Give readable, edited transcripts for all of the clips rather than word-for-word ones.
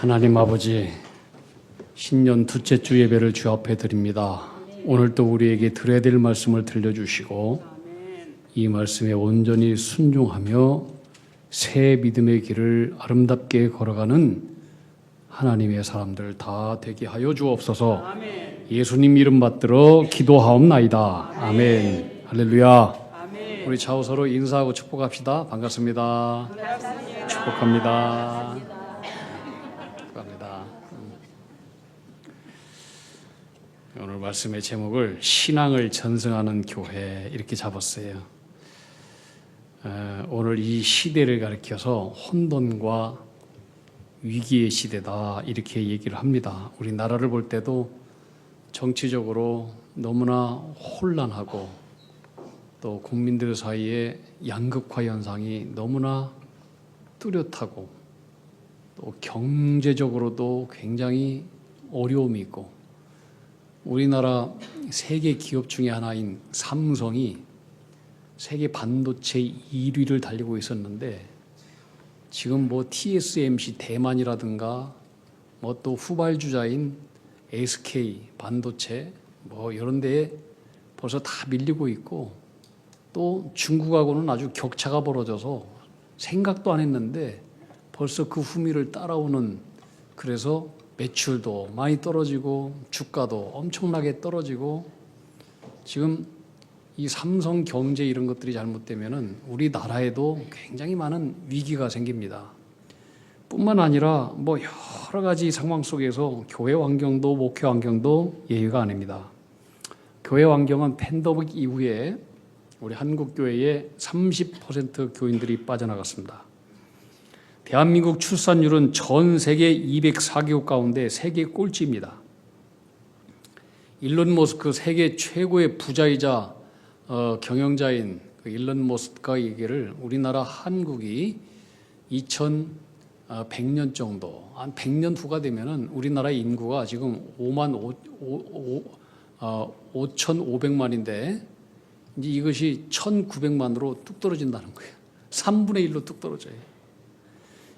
하나님 아버지, 신년 둘째 주 예배를 주 앞에 드립니다. 오늘 또 우리에게 들어야 될 말씀을 들려주시고 이 말씀에 온전히 순종하며 새 믿음의 길을 아름답게 걸어가는 하나님의 사람들 다 되게 하여 주옵소서. 예수님 이름 받들어 기도하옵나이다. 아멘. 할렐루야. 우리 좌우 서로 인사하고 축복합시다. 반갑습니다. 축복합니다. 축복합니다. 오늘 말씀의 제목을 신앙을 전승하는 교회 이렇게 잡았어요. 오늘 이 시대를 가리켜서 혼돈과 위기의 시대다 이렇게 얘기를 합니다. 우리나라를 볼 때도 정치적으로 너무나 혼란하고 또 국민들 사이에 양극화 현상이 너무나 뚜렷하고 또 경제적으로도 굉장히 어려움이 있고 우리나라 세계 기업 중에 하나인 삼성이 세계 반도체 1위를 달리고 있었는데 지금 뭐 TSMC 대만이라든가 뭐 또 후발주자인 SK 반도체 뭐 이런 데에 벌써 다 밀리고 있고 또 중국하고는 아주 격차가 벌어져서 생각도 안 했는데 벌써 그 후미를 따라오는, 그래서 매출도 많이 떨어지고 주가도 엄청나게 떨어지고 지금 이 삼성 경제 이런 것들이 잘못되면은 우리나라에도 굉장히 많은 위기가 생깁니다. 뿐만 아니라 뭐 여러 가지 상황 속에서 교회 환경도 목회 환경도 예외가 아닙니다. 교회 환경은 팬데믹 이후에 우리 한국 교회의 30% 교인들이 빠져나갔습니다. 대한민국 출산율은 전 세계 204개국 가운데 세계 꼴찌입니다. 일론 머스크 세계 최고의 부자이자 경영자인 일론 머스크가 얘기를 우리나라 한국이 2100년 정도, 한 100년 후가 되면은 우리나라의 인구가 지금 5,500만인데 이제 이것이 1,900만으로 뚝 떨어진다는 거예요. 3분의 1로 뚝 떨어져요.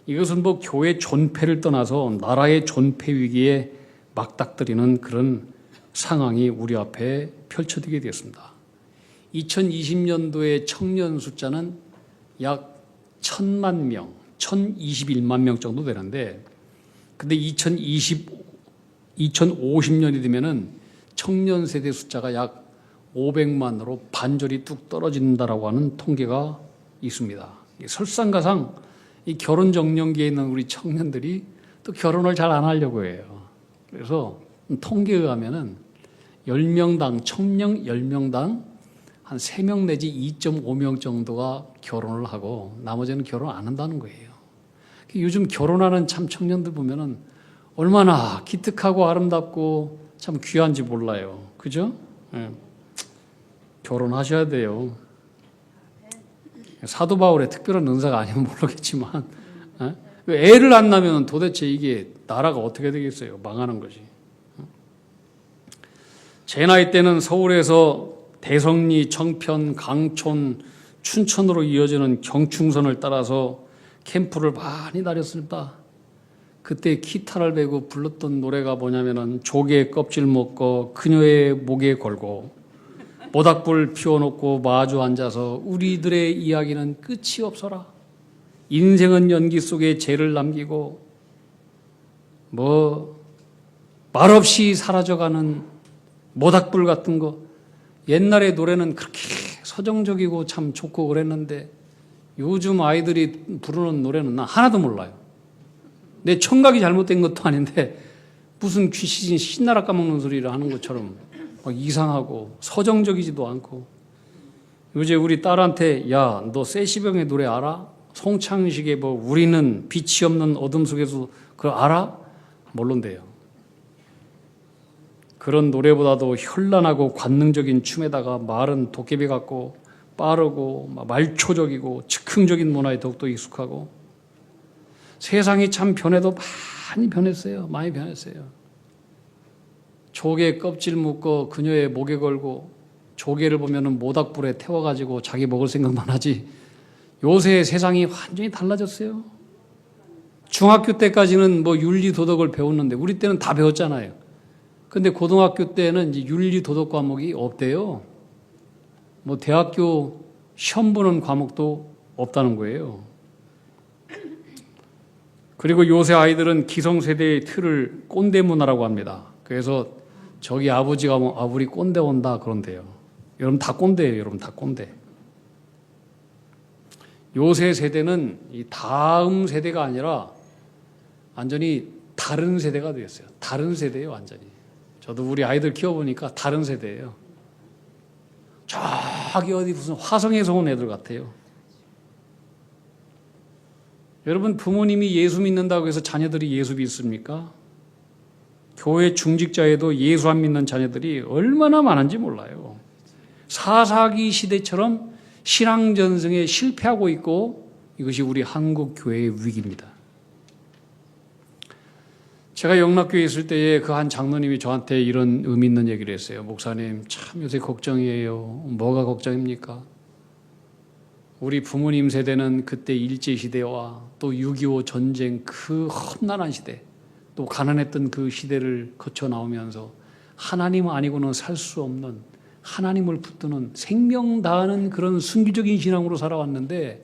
이것은 뭐 교회 존폐를 떠나서 나라의 존폐 위기에 맞닥뜨리는 그런 상황이 우리 앞에 펼쳐지게 되었습니다. 2020년도의 청년 숫자는 약 1,000만 명, 1,021만 명 정도 되는데, 근데 2050년이 되면은 청년 세대 숫자가 약 500만으로 반절이 뚝 떨어진다라고 하는 통계가 있습니다. 설상가상 이 결혼 정년기에 있는 우리 청년들이 또 결혼을 잘 안 하려고 해요. 그래서 통계에 의하면은 10명당, 청년 10명당 한 3명 내지 2.5명 정도가 결혼을 하고 나머지는 결혼 안 한다는 거예요. 요즘 결혼하는 참 청년들 보면은 얼마나 기특하고 아름답고 참 귀한지 몰라요. 그죠? 네. 결혼하셔야 돼요. 사도 바울의 특별한 은사가 아니면 모르겠지만 애를 안 낳으면 도대체 이게 나라가 어떻게 되겠어요? 망하는 거지. 제 나이 때는 서울에서 대성리, 청편, 강촌, 춘천으로 이어지는 경충선을 따라서 캠프를 많이 다녔습니다. 그때 기타를 배고 불렀던 노래가 뭐냐면은 조개 껍질 먹고 그녀의 목에 걸고 모닥불 피워놓고 마주 앉아서 우리들의 이야기는 끝이 없어라. 인생은 연기 속에 죄를 남기고 뭐 말없이 사라져가는 모닥불 같은 거. 옛날의 노래는 그렇게 서정적이고 참 좋고 그랬는데 요즘 아이들이 부르는 노래는 나 하나도 몰라요. 내 청각이 잘못된 것도 아닌데 무슨 귀신 신나라 까먹는 소리를 하는 것처럼 막 이상하고 서정적이지도 않고. 요새 우리 딸한테 야, 너 세시병의 노래 알아? 송창식의 뭐 우리는 빛이 없는 어둠 속에서 그거 알아? 모른대요. 그런 노래보다도 현란하고 관능적인 춤에다가 말은 도깨비 같고 빠르고 말초적이고 즉흥적인 문화에 더욱더 익숙하고. 세상이 참 변해도 많이 변했어요. 많이 변했어요. 조개 껍질 묶어 그녀의 목에 걸고 조개를 보면은 모닥불에 태워가지고 자기 먹을 생각만 하지. 요새 세상이 완전히 달라졌어요. 중학교 때까지는 뭐 윤리 도덕을 배웠는데 우리 때는 다 배웠잖아요. 근데 고등학교 때는 이제 윤리 도덕 과목이 없대요. 뭐 대학교 시험 보는 과목도 없다는 거예요. 그리고 요새 아이들은 기성세대의 틀을 꼰대 문화라고 합니다. 그래서 저기 아버지가 뭐 우리 꼰대 온다 그런대요. 여러분 다 꼰대예요. 여러분 다 꼰대. 요새 세대는 이 다음 세대가 아니라 완전히 다른 세대가 되었어요. 다른 세대예요, 완전히. 저도 우리 아이들 키워보니까 다른 세대예요. 저기 어디 무슨 화성에서 온 애들 같아요. 여러분, 부모님이 예수 믿는다고 해서 자녀들이 예수 믿습니까? 교회 중직자에도 예수 안 믿는 자녀들이 얼마나 많은지 몰라요. 사사기 시대처럼 신앙 전승에 실패하고 있고 이것이 우리 한국 교회의 위기입니다. 제가 영락교회에 있을 때에 그 한 장로님이 저한테 이런 의미 있는 얘기를 했어요. 목사님, 참 요새 걱정이에요. 뭐가 걱정입니까? 우리 부모님 세대는 그때 일제시대와 또 6.25 전쟁 그 험난한 시대, 또 가난했던 그 시대를 거쳐 나오면서 하나님 아니고는 살 수 없는, 하나님을 붙드는 생명 다하는 그런 순기적인 신앙으로 살아왔는데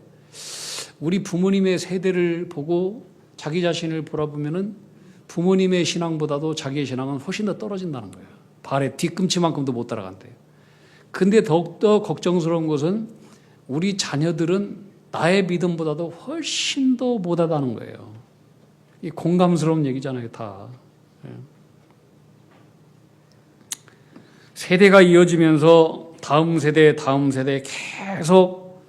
우리 부모님의 세대를 보고 자기 자신을 돌아보면은 부모님의 신앙보다도 자기의 신앙은 훨씬 더 떨어진다는 거예요. 발에 뒤꿈치만큼도 못 따라간대요. 근데 더욱더 걱정스러운 것은 우리 자녀들은 나의 믿음보다도 훨씬 더 못하다는 거예요. 이 공감스러운 얘기잖아요, 다. 세대가 이어지면서 다음 세대 계속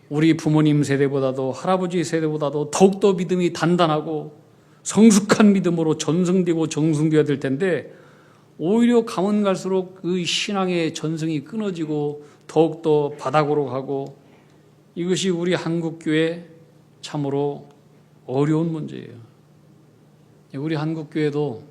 우리 부모님 세대보다도 할아버지 세대보다도 더욱더 믿음이 단단하고 성숙한 믿음으로 전승되고 정승되어야 될 텐데 오히려 가면 갈수록 그 신앙의 전승이 끊어지고 더욱더 바닥으로 가고 이것이 우리 한국교회 참으로 어려운 문제예요. 우리 한국교회도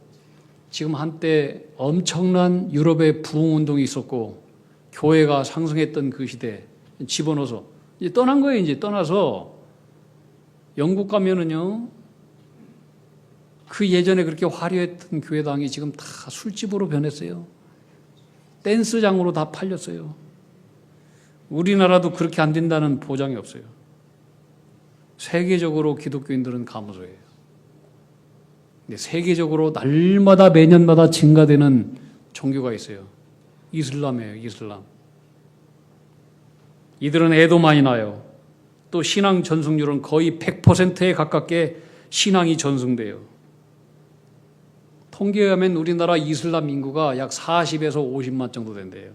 지금 한때 엄청난 유럽의 부흥운동이 있었고 교회가 상승했던 그 시대 집어넣어서 이제 떠난 거예요. 이제 떠나서 영국 가면은요 그 예전에 그렇게 화려했던 교회당이 지금 다 술집으로 변했어요. 댄스장으로 다 팔렸어요. 우리나라도 그렇게 안 된다는 보장이 없어요. 세계적으로 기독교인들은 감소해요. 근데 세계적으로 날마다 매년마다 증가되는 종교가 있어요. 이슬람이에요, 이슬람. 이들은 애도 많이 나요. 또 신앙 전승률은 거의 100%에 가깝게 신앙이 전승돼요. 통계에 하면 우리나라 이슬람 인구가 약 40에서 50만 정도 된대요.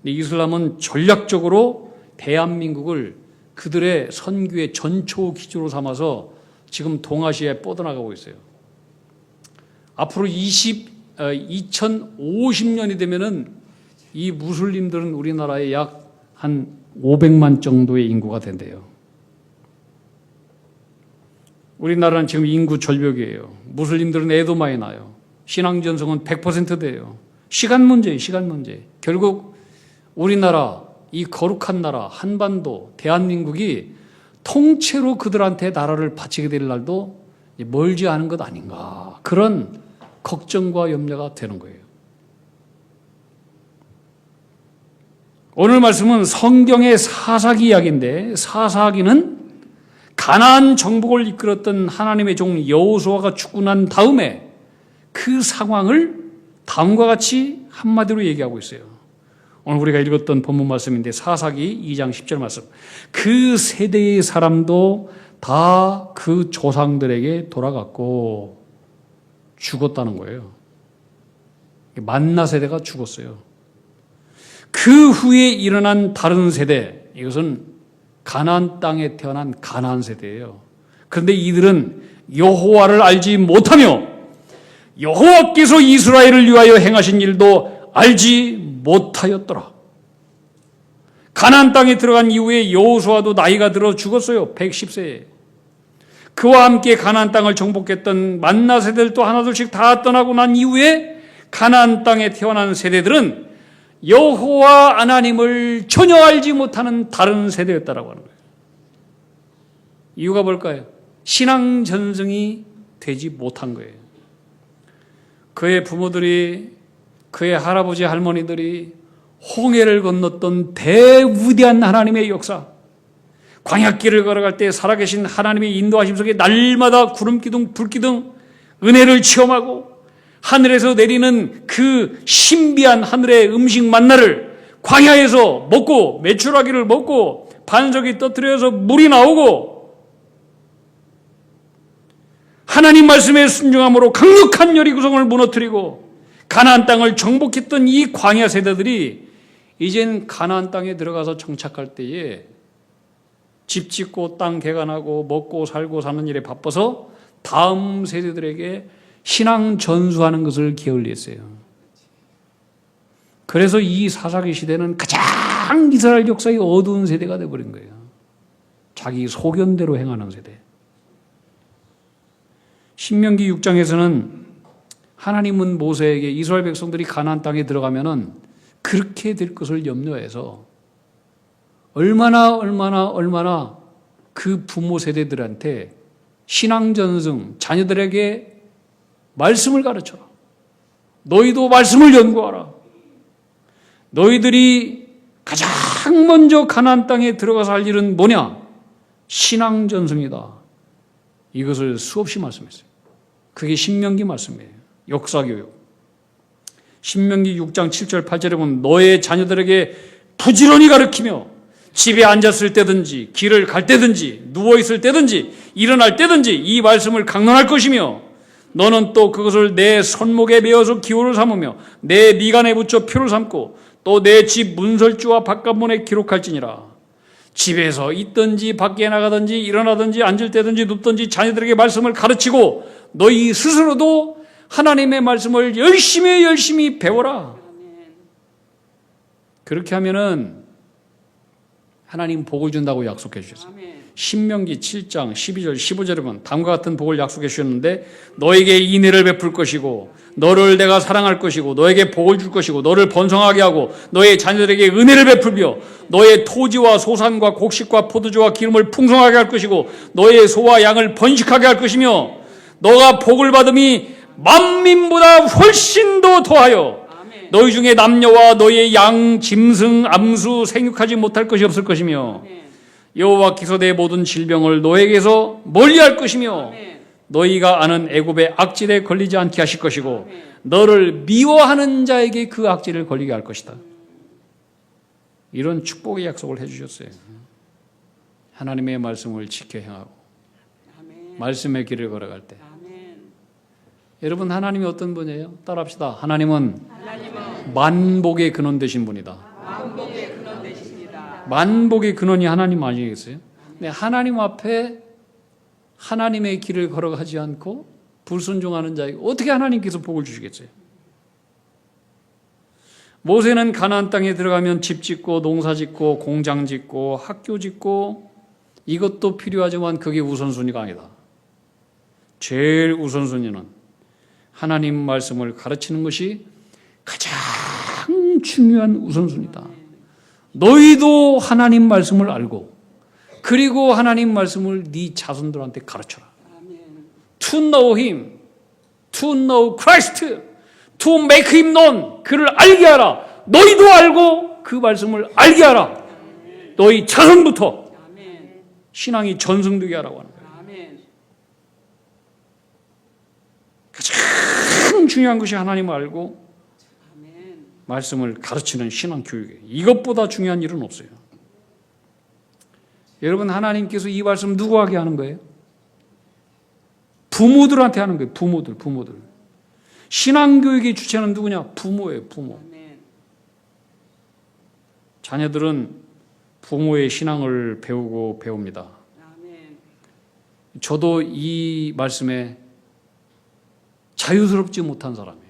이슬람은 전략적으로 대한민국을 그들의 선교의 전초 기지로 삼아서 지금 동아시아에 뻗어나가고 있어요. 앞으로 2050년이 되면은 이 무슬림들은 우리나라에 약 한 500만 정도의 인구가 된대요. 우리나라는 지금 인구 절벽이에요. 무슬림들은 애도 많이 나요. 신앙 전성은 100% 돼요. 시간 문제예요, 시간 문제. 결국 우리나라, 이 거룩한 나라, 한반도, 대한민국이 통째로 그들한테 나라를 바치게 될 날도 멀지 않은 것 아닌가. 그런 걱정과 염려가 되는 거예요. 오늘 말씀은 성경의 사사기 이야기인데 사사기는 가나안 정복을 이끌었던 하나님의 종 여호수아가 죽고 난 다음에 그 상황을 다음과 같이 한마디로 얘기하고 있어요. 오늘 우리가 읽었던 본문 말씀인데 사사기 2장 10절 말씀. 그 세대의 사람도 다 그 조상들에게 돌아갔고 죽었다는 거예요. 만나 세대가 죽었어요. 그 후에 일어난 다른 세대, 이것은 가나안 땅에 태어난 가나안 세대예요. 그런데 이들은 여호와를 알지 못하며 여호와께서 이스라엘을 위하여 행하신 일도 알지 못하였더라. 가나안 땅에 들어간 이후에 여호수아도 나이가 들어 죽었어요. 110세에. 그와 함께 가나안 땅을 정복했던 만나 세대들도 하나둘씩 다 떠나고 난 이후에 가나안 땅에 태어난 세대들은 여호와 하나님을 전혀 알지 못하는 다른 세대였다라고 하는 거예요. 이유가 뭘까요? 신앙 전승이 되지 못한 거예요. 그의 부모들이, 그의 할아버지 할머니들이 홍해를 건넜던 대위대한 하나님의 역사, 광야길을 걸어갈 때 살아계신 하나님의 인도하심 속에 날마다 구름기둥 불기둥 은혜를 체험하고 하늘에서 내리는 그 신비한 하늘의 음식 만나를 광야에서 먹고 메추라기를 먹고 반석이 떠뜨려서 물이 나오고 하나님 말씀에 순종함으로 강력한 여리고성을 무너뜨리고 가나안 땅을 정복했던 이 광야 세대들이 이젠 가나안 땅에 들어가서 정착할 때에 집 짓고 땅 개간하고 먹고 살고 사는 일에 바빠서 다음 세대들에게 신앙 전수하는 것을 게을리했어요. 그래서 이 사사기 시대는 가장 이스라엘 역사의 어두운 세대가 되어버린 거예요. 자기 소견대로 행하는 세대. 신명기 6장에서는 하나님은 모세에게 이스라엘 백성들이 가나안 땅에 들어가면은 그렇게 될 것을 염려해서 얼마나 그 부모 세대들한테 신앙 전승, 자녀들에게 말씀을 가르쳐라. 너희도 말씀을 연구하라. 너희들이 가장 먼저 가나안 땅에 들어가서 할 일은 뭐냐? 신앙 전승이다. 이것을 수없이 말씀했어요. 그게 신명기 말씀이에요. 역사교육. 신명기 6장 7절 8절에 보면 너의 자녀들에게 부지런히 가르치며 집에 앉았을 때든지 길을 갈 때든지 누워있을 때든지 일어날 때든지 이 말씀을 강론할 것이며 너는 또 그것을 내 손목에 메어서 기호를 삼으며 내 미간에 붙여 표를 삼고 또 내 집 문설주와 바깥문에 기록할지니라. 집에서 있든지 밖에 나가든지 일어나든지 앉을 때든지 눕든지 자녀들에게 말씀을 가르치고 너희 스스로도 하나님의 말씀을 열심히 배워라. 그렇게 하면은 하나님 복을 준다고 약속해 주셨어요. 신명기 7장 12절 15절에 보면 다음과 같은 복을 약속해 주셨는데 너에게 인애를 베풀 것이고 너를 내가 사랑할 것이고 너에게 복을 줄 것이고 너를 번성하게 하고 너의 자녀들에게 은혜를 베풀며 너의 토지와 소산과 곡식과 포도주와 기름을 풍성하게 할 것이고 너의 소와 양을 번식하게 할 것이며 너가 복을 받음이 만민보다 훨씬 더 더하여 너희 중에 남녀와 너희의 양, 짐승, 암수 생육하지 못할 것이 없을 것이며 여호와께서 내 모든 질병을 너에게서 멀리할 것이며 너희가 아는 애굽의 악질에 걸리지 않게 하실 것이고 너를 미워하는 자에게 그 악질을 걸리게 할 것이다. 이런 축복의 약속을 해주셨어요. 하나님의 말씀을 지켜 행하고 말씀의 길을 걸어갈 때 여러분 하나님이 어떤 분이에요? 따라합시다. 하나님은 만복의 근원 되신 분이다. 만복의 근원이 하나님 아니겠어요? 네, 하나님 앞에 하나님의 길을 걸어가지 않고 불순종하는 자에게 어떻게 하나님께서 복을 주시겠어요? 모세는 가나안 땅에 들어가면 집 짓고 농사 짓고 공장 짓고 학교 짓고 이것도 필요하지만 그게 우선순위가 아니다. 제일 우선순위는 하나님 말씀을 가르치는 것이 가장 중요한 우선순위다. 너희도 하나님 말씀을 알고 그리고 하나님 말씀을 네 자손들한테 가르쳐라. To know him, to know Christ, to make him known. 그를 알게 하라. 너희도 알고 그 말씀을 알게 하라. 너희 자손부터 신앙이 전승되게 하라고 하는 거예요. 가장 중요한 것이 하나님을 알고 말씀을 가르치는 신앙 교육이에요. 이것보다 중요한 일은 없어요. 여러분 하나님께서 이 말씀 누구에게 하는 거예요? 부모들한테 하는 거예요. 부모들. 신앙 교육의 주체는 누구냐? 부모예요. 부모. 자녀들은 부모의 신앙을 배우고 배웁니다. 저도 이 말씀에 자유스럽지 못한 사람이에요.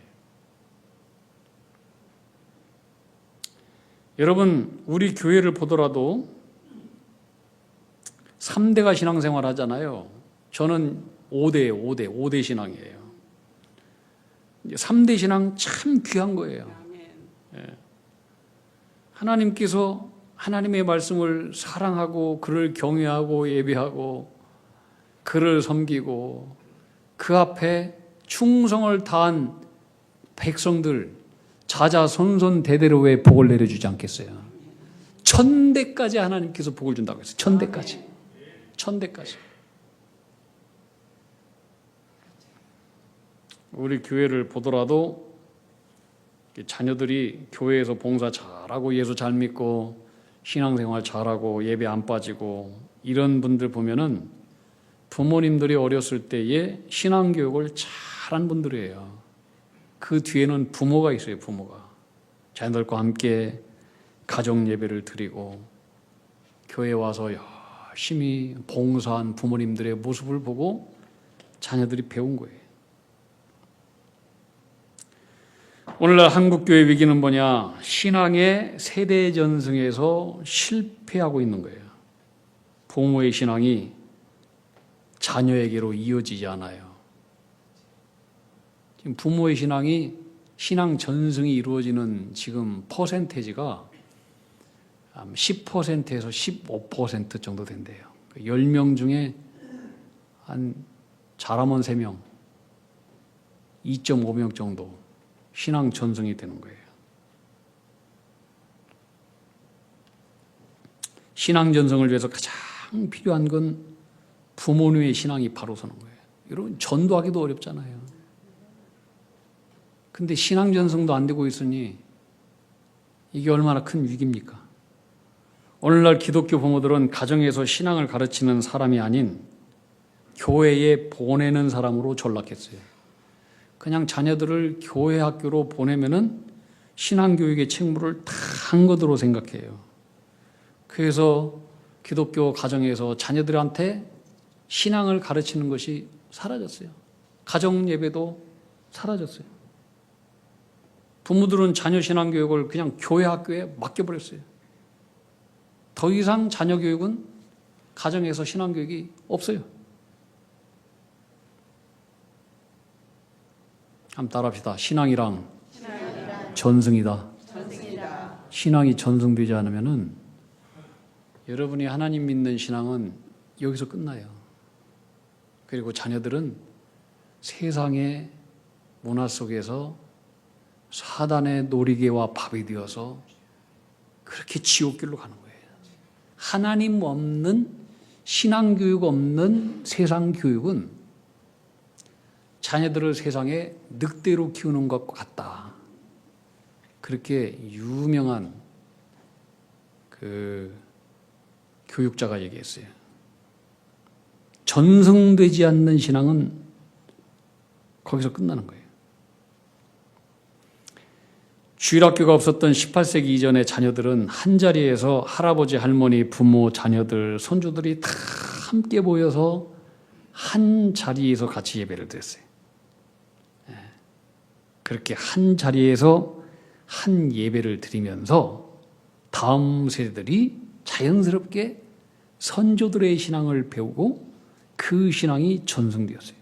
여러분 우리 교회를 보더라도 3대가 신앙생활 하잖아요. 저는 5대 신앙이에요. 3대 신앙 참 귀한 거예요. 하나님께서 하나님의 말씀을 사랑하고 그를 경외하고 예배하고 그를 섬기고 그 앞에 충성을 다한 백성들 자자손손 대대로 왜 복을 내려주지 않겠어요? 천대까지 하나님께서 복을 준다고 했어요. 천대까지. 천대까지. 우리 교회를 보더라도 자녀들이 교회에서 봉사 잘하고 예수 잘 믿고 신앙생활 잘하고 예배 안 빠지고 이런 분들 보면은 부모님들이 어렸을 때에 신앙교육을 잘한 분들이에요. 그 뒤에는 부모가 있어요. 부모가 자녀들과 함께 가정 예배를 드리고 교회에 와서 열심히 봉사한 부모님들의 모습을 보고 자녀들이 배운 거예요. 오늘날 한국교회 위기는 뭐냐? 신앙의 세대 전승에서 실패하고 있는 거예요. 부모의 신앙이 자녀에게로 이어지지 않아요. 지금 부모의 신앙 전승이 이루어지는 지금 퍼센테이지가 10%에서 15% 정도 된대요. 10명 중에 한 잘하면 3명, 2.5명 정도 신앙 전승이 되는 거예요. 신앙 전승을 위해서 가장 필요한 건 부모님의 신앙이 바로 서는 거예요. 여러분, 전도하기도 어렵잖아요. 근데 신앙 전승도 안 되고 있으니 이게 얼마나 큰 위기입니까? 오늘날 기독교 부모들은 가정에서 신앙을 가르치는 사람이 아닌 교회에 보내는 사람으로 전락했어요. 그냥 자녀들을 교회 학교로 보내면은 신앙교육의 책무를 다 한 것으로 생각해요. 그래서 기독교 가정에서 자녀들한테 신앙을 가르치는 것이 사라졌어요. 가정 예배도 사라졌어요. 부모들은 자녀 신앙 교육을 그냥 교회 학교에 맡겨버렸어요. 더 이상 자녀 교육은 가정에서 신앙 교육이 없어요. 한번 따라합시다. 신앙이랑 전승이다. 신앙이 전승되지 않으면은 여러분이 하나님 믿는 신앙은 여기서 끝나요. 그리고 자녀들은 세상의 문화 속에서 사단의 놀이개와 밥이 되어서 그렇게 지옥길로 가는 거예요. 하나님 없는 신앙교육 없는 세상 교육은 자녀들을 세상에 늑대로 키우는 것 같다. 그렇게 유명한 그 교육자가 얘기했어요. 전승되지 않는 신앙은 거기서 끝나는 거예요. 주일학교가 없었던 18세기 이전의 자녀들은 한자리에서 할아버지, 할머니, 부모, 자녀들, 손주들이 다 함께 모여서 한 자리에서 같이 예배를 드렸어요. 그렇게 한 자리에서 한 예배를 드리면서 다음 세대들이 자연스럽게 선조들의 신앙을 배우고 그 신앙이 전승되었어요.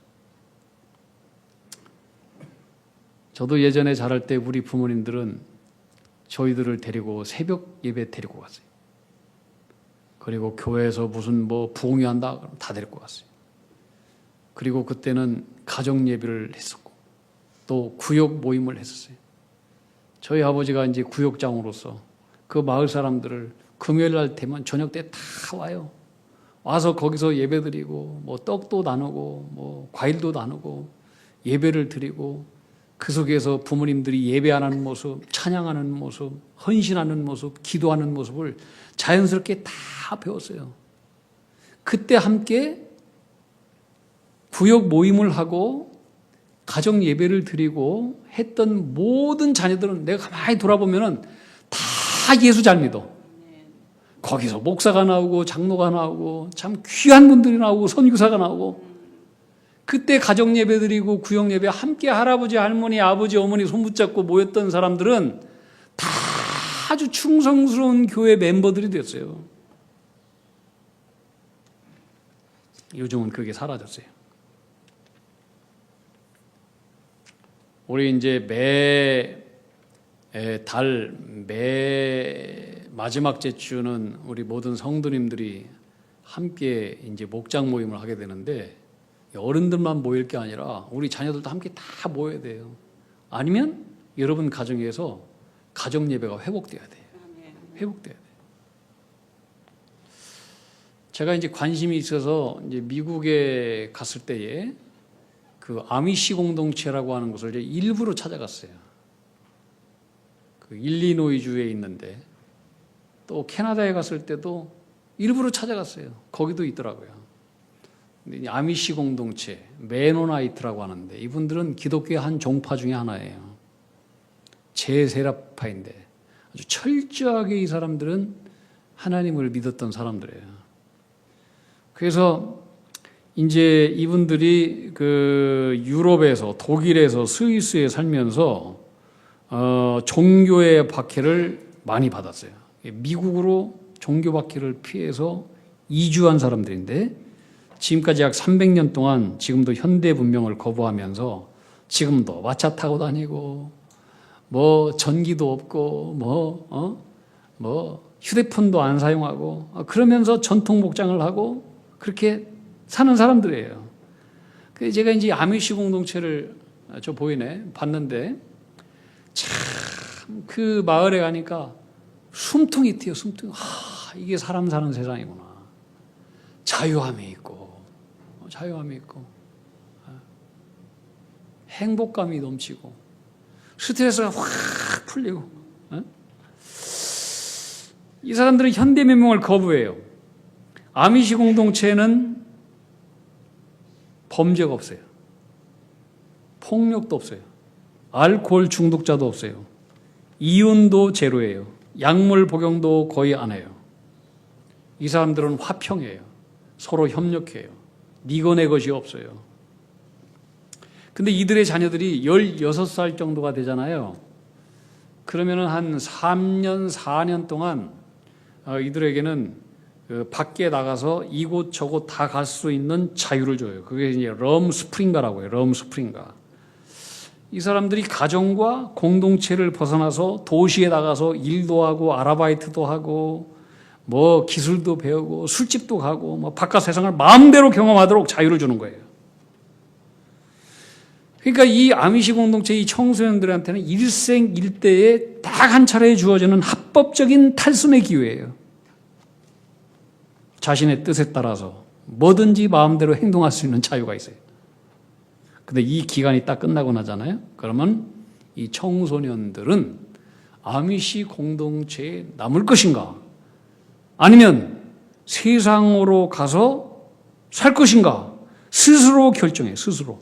저도 예전에 자랄 때 우리 부모님들은 저희들을 데리고 새벽 예배 데리고 갔어요. 그리고 교회에서 무슨 부흥회한다 그러면 다 데리고 갔어요. 그리고 그때는 가정 예배를 했었고 또 구역 모임을 했었어요. 저희 아버지가 이제 구역장으로서 그 마을 사람들을 금요일 날 되면 저녁 때 다 와요. 와서 거기서 예배 드리고 떡도 나누고 과일도 나누고 예배를 드리고 그 속에서 부모님들이 예배하는 모습, 찬양하는 모습, 헌신하는 모습, 기도하는 모습을 자연스럽게 다 배웠어요. 그때 함께 구역 모임을 하고 가정 예배를 드리고 했던 모든 자녀들은 내가 가만히 돌아보면은 다 예수 잘 믿어. 거기서 목사가 나오고 장로가 나오고 참 귀한 분들이 나오고 선교사가 나오고 그때 가정 예배 드리고 구역 예배 함께 할아버지, 할머니, 아버지, 어머니 손 붙잡고 모였던 사람들은 다 아주 충성스러운 교회 멤버들이 됐어요. 요즘은 그게 사라졌어요. 우리 이제 매 마지막 째 주는 우리 모든 성도님들이 함께 이제 목장 모임을 하게 되는데 어른들만 모일 게 아니라 우리 자녀들도 함께 다 모여야 돼요. 아니면 여러분 가정에서 가정 예배가 회복돼야 돼요. 회복돼야 돼요. 제가 이제 관심이 있어서 이제 미국에 갔을 때에 그 아미시 공동체라고 하는 곳을 이제 일부러 찾아갔어요. 그 일리노이주에 있는데 또 캐나다에 갔을 때도 일부러 찾아갔어요. 거기도 있더라고요. 근데 아미시 공동체, 메노나이트라고 하는데 이분들은 기독교의 한 종파 중에 하나예요. 제세라파인데 아주 철저하게 이 사람들은 하나님을 믿었던 사람들이에요. 그래서 이제 이분들이 그 유럽에서 독일에서 스위스에 살면서 종교의 박해를 많이 받았어요. 미국으로 종교 박해를 피해서 이주한 사람들인데 지금까지 약 300년 동안 지금도 현대 문명을 거부하면서 지금도 마차 타고 다니고 뭐 전기도 없고 뭐 휴대폰도 안 사용하고 그러면서 전통 목장을 하고 그렇게 사는 사람들이에요. 그래서 제가 이제 아미시 공동체를 저 보이네 봤는데 참 그 마을에 가니까 숨통이 트여 숨통. 이게 사람 사는 세상이구나. 자유함이 있고 행복감이 넘치고 스트레스가 확 풀리고. 이 사람들은 현대 문명을 거부해요. 아미시 공동체는 범죄가 없어요. 폭력도 없어요. 알코올 중독자도 없어요. 이혼도 제로예요. 약물 복용도 거의 안 해요. 이 사람들은 화평해요. 서로 협력해요. 니거 내 것이 없어요. 근데 이들의 자녀들이 16살 정도가 되잖아요. 그러면은 한 3년, 4년 동안 이들에게는 그 밖에 나가서 이곳저곳 다 갈 수 있는 자유를 줘요. 그게 이제 럼스프링가라고 해요. 럼스프링가. 이 사람들이 가정과 공동체를 벗어나서 도시에 나가서 일도 하고 아르바이트도 하고 뭐 기술도 배우고 술집도 가고 뭐 바깥 세상을 마음대로 경험하도록 자유를 주는 거예요. 그러니까 이 아미시 공동체 이 청소년들한테는 일생일대에 딱 한 차례 주어지는 합법적인 탈선의 기회예요. 자신의 뜻에 따라서 뭐든지 마음대로 행동할 수 있는 자유가 있어요. 근데 이 기간이 딱 끝나고 나잖아요. 그러면 이 청소년들은 아미시 공동체에 남을 것인가? 아니면 세상으로 가서 살 것인가? 스스로 결정해. 스스로.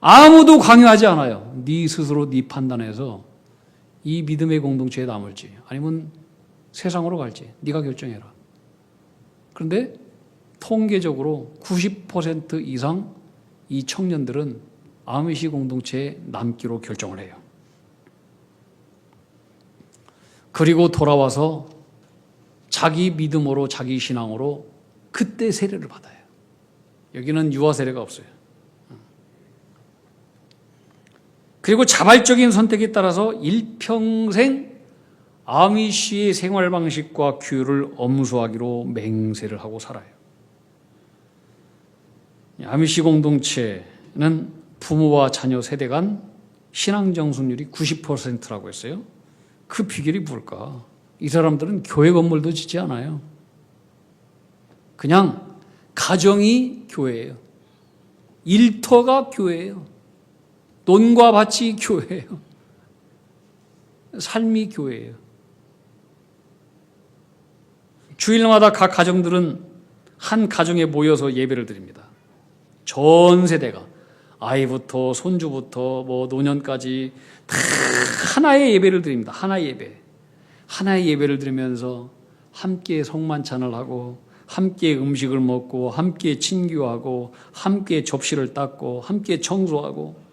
아무도 강요하지 않아요. 네 스스로 네 판단해서 이 믿음의 공동체에 남을지 아니면 세상으로 갈지 네가 결정해라. 그런데 통계적으로 90% 이상 이 청년들은 아미시 공동체에 남기로 결정을 해요. 그리고 돌아와서 자기 믿음으로 자기 신앙으로 그때 세례를 받아요. 여기는 유아 세례가 없어요. 그리고 자발적인 선택에 따라서 일평생 아미시의 생활 방식과 규율을 엄수하기로 맹세를 하고 살아요. 아미시 공동체는 부모와 자녀 세대 간 신앙 정숙률이 90%라고 했어요. 그 비결이 뭘까? 이 사람들은 교회 건물도 짓지 않아요. 그냥 가정이 교회예요. 일터가 교회예요. 논과 밭이 교회예요. 삶이 교회예요. 주일마다 각 가정들은 한 가정에 모여서 예배를 드립니다. 전 세대가 아이부터 손주부터 뭐 노년까지 다 하나의 예배를 드립니다. 하나의 예배를 드리면서 함께 성만찬을 하고 함께 음식을 먹고 함께 친교하고 함께 접시를 닦고 함께 청소하고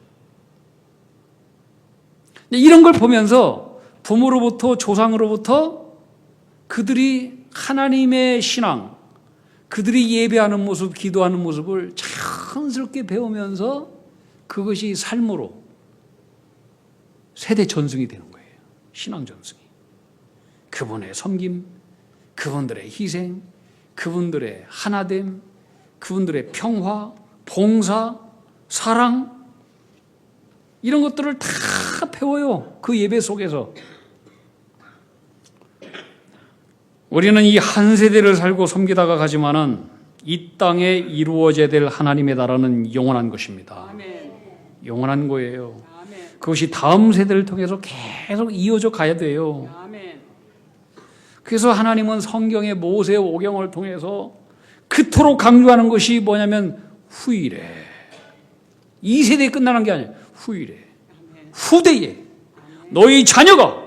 이런 걸 보면서 부모로부터 조상으로부터 그들이 하나님의 신앙, 그들이 예배하는 모습, 기도하는 모습을 자연스럽게 배우면서 그것이 삶으로 세대 전승이 되는 거예요. 신앙 전승이. 그분의 섬김, 그분들의 희생, 그분들의 하나됨, 그분들의 평화, 봉사, 사랑, 이런 것들을 다 배워요. 그 예배 속에서. 우리는 이 한 세대를 살고 섬기다가 가지만은 이 땅에 이루어져야 될 하나님의 나라는 영원한 것입니다. 아멘. 영원한 거예요. 아멘. 그것이 다음 세대를 통해서 계속 이어져 가야 돼요. 아멘. 그래서 하나님은 성경의 모세 오경을 통해서 그토록 강조하는 것이 뭐냐면 후일에, 이 세대에 끝나는 게 아니에요. 후일에, 후대에 너희 자녀가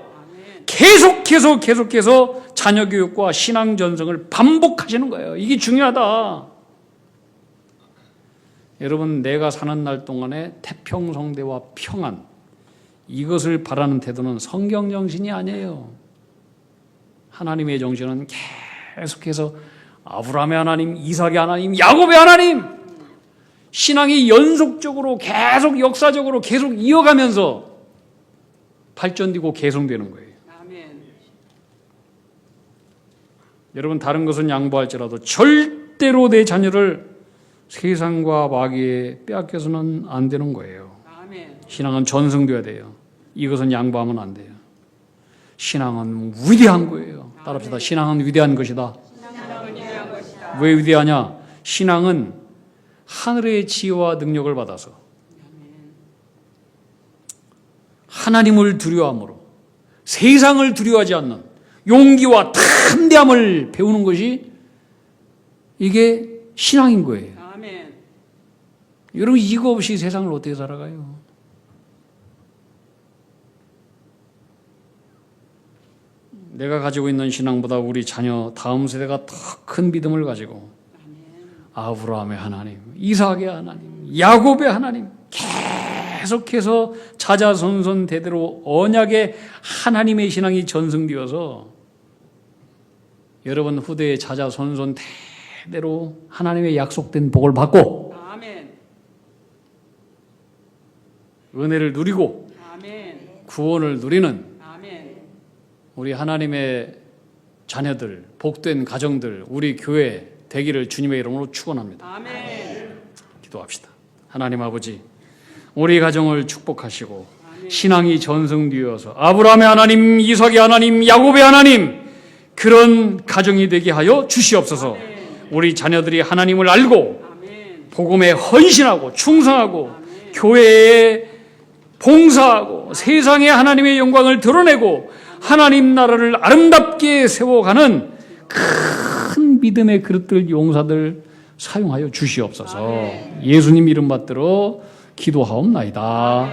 계속해서 자녀 교육과 신앙 전승을 반복하시는 거예요. 이게 중요하다. 여러분, 내가 사는 날 동안에 태평성대와 평안, 이것을 바라는 태도는 성경 정신이 아니에요. 하나님의 정신은 계속해서 아브라함의 하나님, 이삭의 하나님, 야곱의 하나님, 신앙이 연속적으로 계속 역사적으로 계속 이어가면서 발전되고 개성되는 거예요. 아멘. 여러분, 다른 것은 양보할지라도 절대로 내 자녀를 세상과 마귀에 빼앗겨서는 안 되는 거예요. 아멘. 신앙은 전승돼야 돼요. 이것은 양보하면 안 돼요. 신앙은 위대한 거예요. 따라합시다. 신앙은 위대한 것이다. 신앙은 위대한 것이다. 왜 위대하냐? 신앙은 하늘의 지혜와 능력을 받아서 하나님을 두려워함으로 세상을 두려워하지 않는 용기와 담대함을 배우는 것이 이게 신앙인 거예요. 아멘. 여러분, 이거 없이 세상을 어떻게 살아가요? 내가 가지고 있는 신앙보다 우리 자녀 다음 세대가 더 큰 믿음을 가지고 아브라함의 하나님, 이삭의 하나님, 야곱의 하나님, 계속해서 자자손손 대대로 언약의 하나님의 신앙이 전승되어서 여러분 후대의 자자손손 대대로 하나님의 약속된 복을 받고 아멘. 은혜를 누리고 아멘. 구원을 누리는 아멘. 우리 하나님의 자녀들, 복된 가정들, 우리 교회 되기를 주님의 이름으로 축원합니다. 아멘. 기도합시다. 하나님 아버지, 우리 가정을 축복하시고 신앙이 전승되어서 아브라함의 하나님, 이삭의 하나님, 야곱의 하나님, 그런 가정이 되게 하여 주시옵소서. 우리 자녀들이 하나님을 알고 복음에 헌신하고 충성하고 교회에 봉사하고 세상에 하나님의 영광을 드러내고 하나님 나라를 아름답게 세워가는 큰 믿음의 그릇들, 용사들 사용하여 주시옵소서. 예수님 이름 받들어 기도하옵나이다.